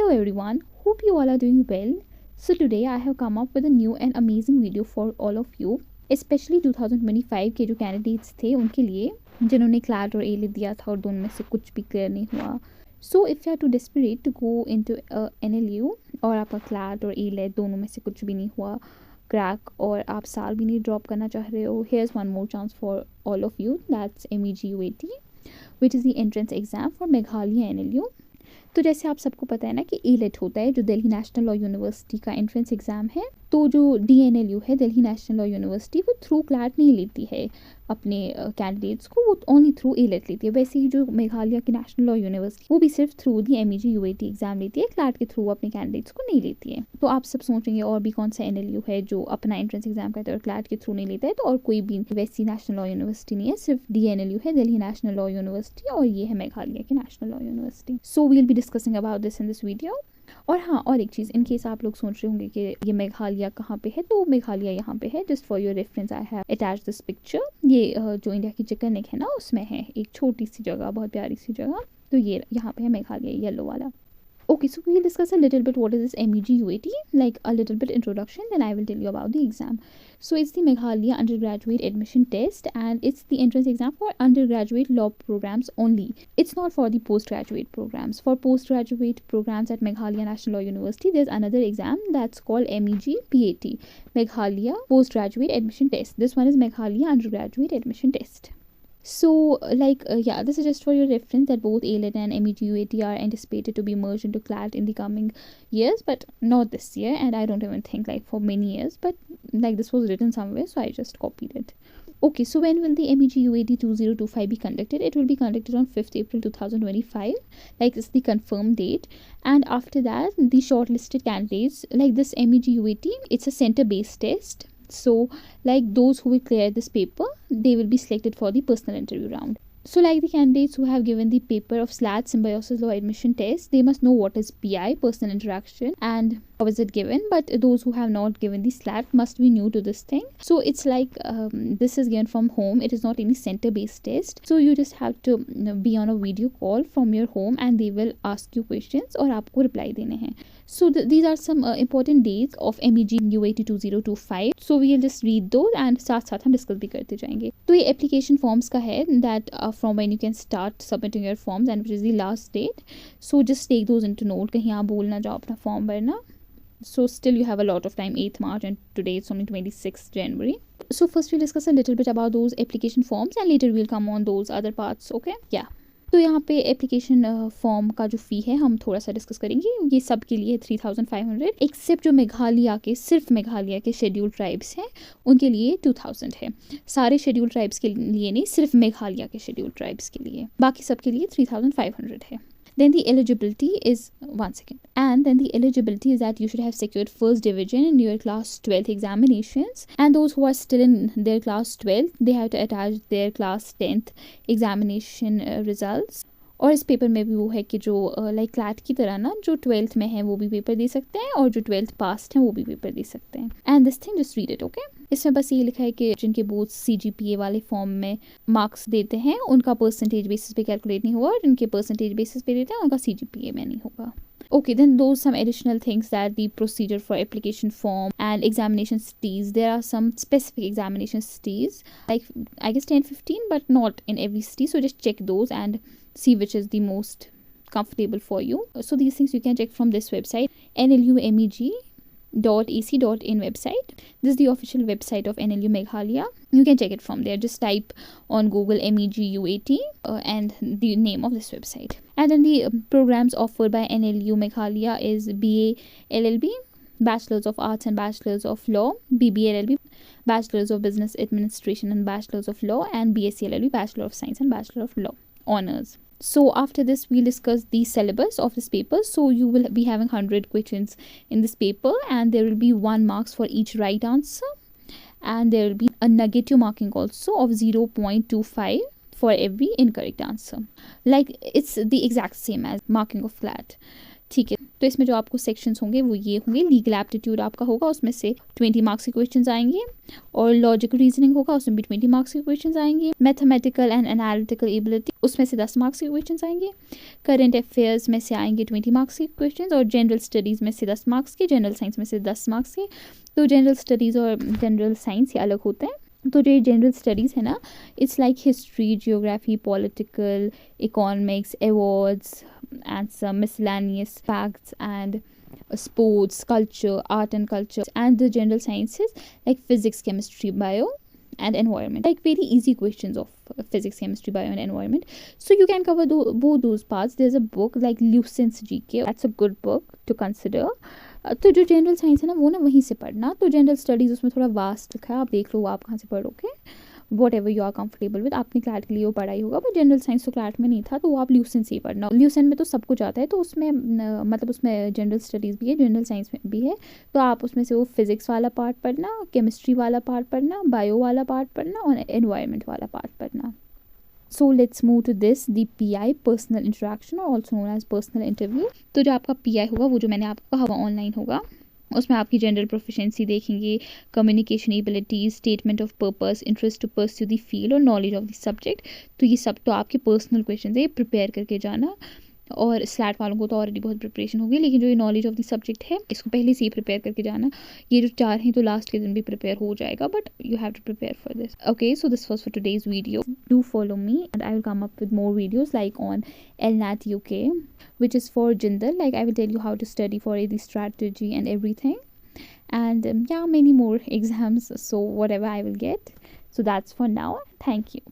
Hello everyone, hope you all are doing well. So today I have come up with a new and amazing video for all of you, especially 2025 के जो candidates थे उनके लिए जिन्होंने CLAT और ए lit दिया था और दोनों में से कुछ भी क्लियर नहीं हुआ. So if you are too desperate to go into NLU और आपका क्लैट और ए लिट दोनों में से कुछ भी नहीं हुआ क्रैक और आप साल भी नहीं ड्रॉप करना चाह रहे हो, here is one more chance for all of you, that's MEG UAT which is the entrance exam for Meghalaya NLU. तो जैसे आप सबको पता है ना कि ELET होता है जो दिल्ली नेशनल लॉ यूनिवर्सिटी का एंट्रेंस एग्ज़ाम है. तो जो DNLU है दिल्ली नेशनल लॉ यूनिवर्सिटी वो थ्रू क्लैट नहीं लेती है अपने कैंडिडेट्स को, वो ओनली थ्रू ELET लेती है. वैसे ही जो मेघालय की नेशनल लॉ यूनिवर्सिटी वो भी सिर्फ through the MEG UAT exam लेती है, क्लैट के थ्रू अपने कैंडिडेट्स को नहीं लेती है. तो आप सब सोचेंगे और भी कौन सा NLU है जो अपना एंट्रेंस एग्ज़ाम करता है और क्लैट के थ्रू नहीं लेता है. तो और कोई भी वैसी नेशनल लॉ यूनिवर्सिटी नहीं है, सिर्फ DNLU है दिल्ली नेशनल लॉ यूनिवर्सिटी और ये है मेघालय की national law university. So we will be discussing about this in this video. और हाँ, और एक चीज़, इन केस आप लोग सोच रहे होंगे कि ये मेघालय कहाँ पे है, तो मेघालय यहाँ पे है. Just for your reference I have attach this picture. ये जो इंडिया की चिकन नेक है ना उसमें है एक छोटी सी जगह, बहुत प्यारी सी जगह. तो ये यहाँ पे है मेघालय, येलो वाला. Okay, so we'll discuss a little bit what is this MEG UAT, like a little bit introduction, then I will tell you about the exam. So it's the Meghalaya undergraduate admission test and it's the entrance exam for undergraduate law programs only. It's not for the postgraduate programs. For postgraduate programs at Meghalaya National Law University, there's another exam that's called MEG PAT, Meghalaya Postgraduate Admission Test. This one is Meghalaya Undergraduate Admission Test. So this is just for your reference that both ALET and MEG UAT are anticipated to be merged into CLAT in the coming years, but not this year, and I don't even think like for many years, but like this was written somewhere, so I just copied it. Okay, so when will the MEG UAT 2025 be conducted? It will be conducted on 5th April 2025, like it's the confirmed date. And after that, the shortlisted candidates, like this MEG UAT, it's a center-based test. So like those who will clear this paper, they will be selected for the personal interview round. So like the candidates who have given the paper of SLAT Symbiosis Law Admission Test, they must know what is PI, personal interaction, and how is it given. But those who have not given the SLAT must be new to this thing. So it's like this is given from home. It is not any center-based test. So you just have to be on a video call from your home and they will ask you questions और आपको reply देने हैं. So these are some important dates of MEG UAT 2025. So we will just read those and साथ साथ हम discuss भी करते जाएंगे. तो ये application forms का है that from when you can start submitting your forms and which is the last date. So just take those into note. कहीं आप भूल ना जाओ अपना form भरना. So still you have a lot of time, 8th March and today it's only 26th January. So first we'll discuss a little bit about those application forms and later we'll come on those other parts, okay? Yeah. तो यहाँ पे application form का जो फ़ी है हम थोड़ा सा discuss करेंगे. ये सब के लिए 3500, एक्सेप्ट जो मेघालय के, सिर्फ मेघालय के शेड्यूल ट्राइब्स हैं उनके लिए 2000 है. सारे शेड्यूल ट्राइब्स के लिए नहीं, सिर्फ मेघालय के शेड्यूल ट्राइब्स के लिए, बाकी सब के लिए 3500 है. Then the eligibility is then the eligibility is that you should have secured first division in your class 12th examinations, and those who are still in their class 12th, they have to attach their class 10th examination results. और इस paper में भी वो है कि जो like CLAT की तरह ना जो 12th में है वो भी पेपर दे सकते हैं और जो 12th पास्ट हैं वो भी पेपर दे सकते हैं. And this thing just read it, okay. इसमें बस ये लिखा है कि जिनके बोर्ड CGPA वाले फॉर्म में मार्क्स देते हैं उनका परसेंटेज बेसिस पे कैलकुलेट नहीं होगा और जिनके परसेंटेज बेसिस पे देते हैं उनका CGPA में नहीं होगा. Okay, then those some additional things that the procedure for application form and examination cities. There are some specific examination cities, like I guess 10-15, but not in every city. So just check those and see which is the most comfortable for you. So these things you can check from this website, nlumeg.ac.in website. This is the official website of NLU Meghalaya. You can check it from there. Just type on Google MEG UAT and the name of this website. And then the programs offered by NLU Meghalaya is BA LLB, Bachelors of Arts and Bachelors of Law, BBA LLB, Bachelors of Business Administration and Bachelors of Law, and BSc LLB, Bachelor of Science and Bachelor of Law honors. So after this we'll discuss the syllabus of this paper. So you will be having 100 questions in this paper and there will be 1 marks for each right answer, and there will be a negative marking also of 0.25 for every incorrect answer. Like it's the exact same as marking of CLAT. ठीक है. तो इसमें जो आपको sections होंगे वो ये होंगे, लीगल एप्टीट्यूड आपका होगा, उसमें से 20 मार्क्स के क्वेश्चंस आएंगे, और लॉजिकल रीजनिंग होगा, उसमें भी 20 मार्क्स के क्वेश्चंस आएंगे, मैथमेटिकल एंड एनालिटिकल एबिलिटी उसमें से 10 मार्क्स के क्वेश्चंस आएंगे, करंट अफेयर्स में से आएंगे 20 मार्क्स के क्वेश्चंस, और जनरल स्टडीज़ में से 10 मार्क्स के, जनरल साइंस में से 10 मार्क्स के। तो जनरल स्टडीज़ और जनरल साइंस ये अलग होते हैं। तो जो ये जनरल स्टडीज़ है ना, it's like history, geography, political, economics, awards and some miscellaneous facts and sports, culture, art and culture, and the general sciences like physics, chemistry, bio and environment, like very easy questions of physics, chemistry, bio and environment. So you can cover both those parts. There's a book like Lucen's GK, that's a good book to consider. तो जो general science है ना वो ना वहीं से पढ़ना, तो जनरल स्टडीज़ उसमें थोड़ा वास्ट लिखा है, आप देख लो वो आप कहाँ से पढ़ोगे, whatever you are comfortable with. आपने क्लैट के लिए वो पढ़ाई होगा, बट जनरल साइंस तो क्लैट में नहीं था, तो वो आप ल्यूसन से ही पढ़ना। ल्यूसन में तो सब कुछ आता है, तो उसमें मतलब उसमें जनरल स्टडीज़ भी है, जनरल साइंस में भी है, तो आप उसमें से वो फिज़िक्स वाला पार्ट पढ़ना, केमिस्ट्री वाला पार्ट पढ़ना, बायो वाला पार्ट पढ़ना और एनवायरनमेंट वाला पार्ट पढ़ना। So let's move to this, the PI, personal interaction, और also known as personal interview. तो जो आपका PI होगा वो जो मैंने आपको कहा हुआ ऑनलाइन होगा, उसमें आपकी जनरल प्रोफिशिएंसी देखेंगे, communication abilities, statement of purpose, interest to pursue the field और नॉलेज ऑफ द सब्जेक्ट। तो ये सब तो आपके पर्सनल क्वेश्चन है, ये प्रिपेयर करके जाना। और स्लैट वालों को तो ऑलरेडी बहुत प्रिपरेशन होगी, लेकिन जो ये नॉलेज ऑफ द सब्जेक्ट है इसको पहले से ही प्रिपेयर करके जाना। ये जो 4 हैं तो लास्ट के दिन भी प्रिपेयर हो जाएगा, but you have to prepare for this. Okay, so this was for today's video. Do follow me and I will come up with more videos like on LNAT UK, which is for Jindal. Like I will tell you how to study for the strategy and everything, and yeah, many more exams, so whatever I will get. So that's for now. Thank you.